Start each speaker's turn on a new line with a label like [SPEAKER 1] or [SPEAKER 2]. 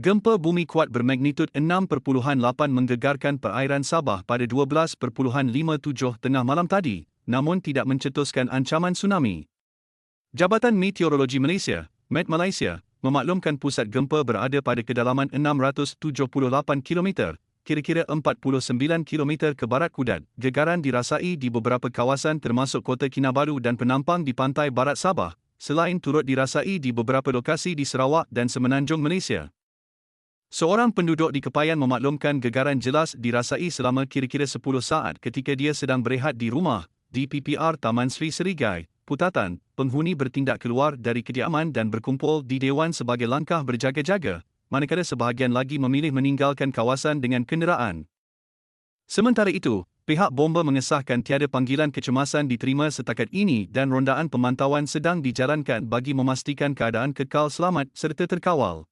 [SPEAKER 1] Gempa bumi kuat bermagnitud 6.8 menggegarkan perairan Sabah pada 12.57 tengah malam tadi, namun tidak mencetuskan ancaman tsunami. Jabatan Meteorologi Malaysia, Met Malaysia, memaklumkan pusat gempa berada pada kedalaman 678 km, kira-kira 49 km ke barat Kudat. Gegaran dirasai di beberapa kawasan termasuk Kota Kinabalu dan Penampang di pantai barat Sabah, selain turut dirasai di beberapa lokasi di Sarawak dan Semenanjung Malaysia. Seorang penduduk di Kepayan memaklumkan gegaran jelas dirasai selama kira-kira 10 saat ketika dia sedang berehat di rumah, di PPR Taman Sri Serigai, Putatan. Penghuni bertindak keluar dari kediaman dan berkumpul di Dewan sebagai langkah berjaga-jaga, manakala sebahagian lagi memilih meninggalkan kawasan dengan kenderaan. Sementara itu, pihak bomba mengesahkan tiada panggilan kecemasan diterima setakat ini dan rondaan pemantauan sedang dijalankan bagi memastikan keadaan kekal selamat serta terkawal.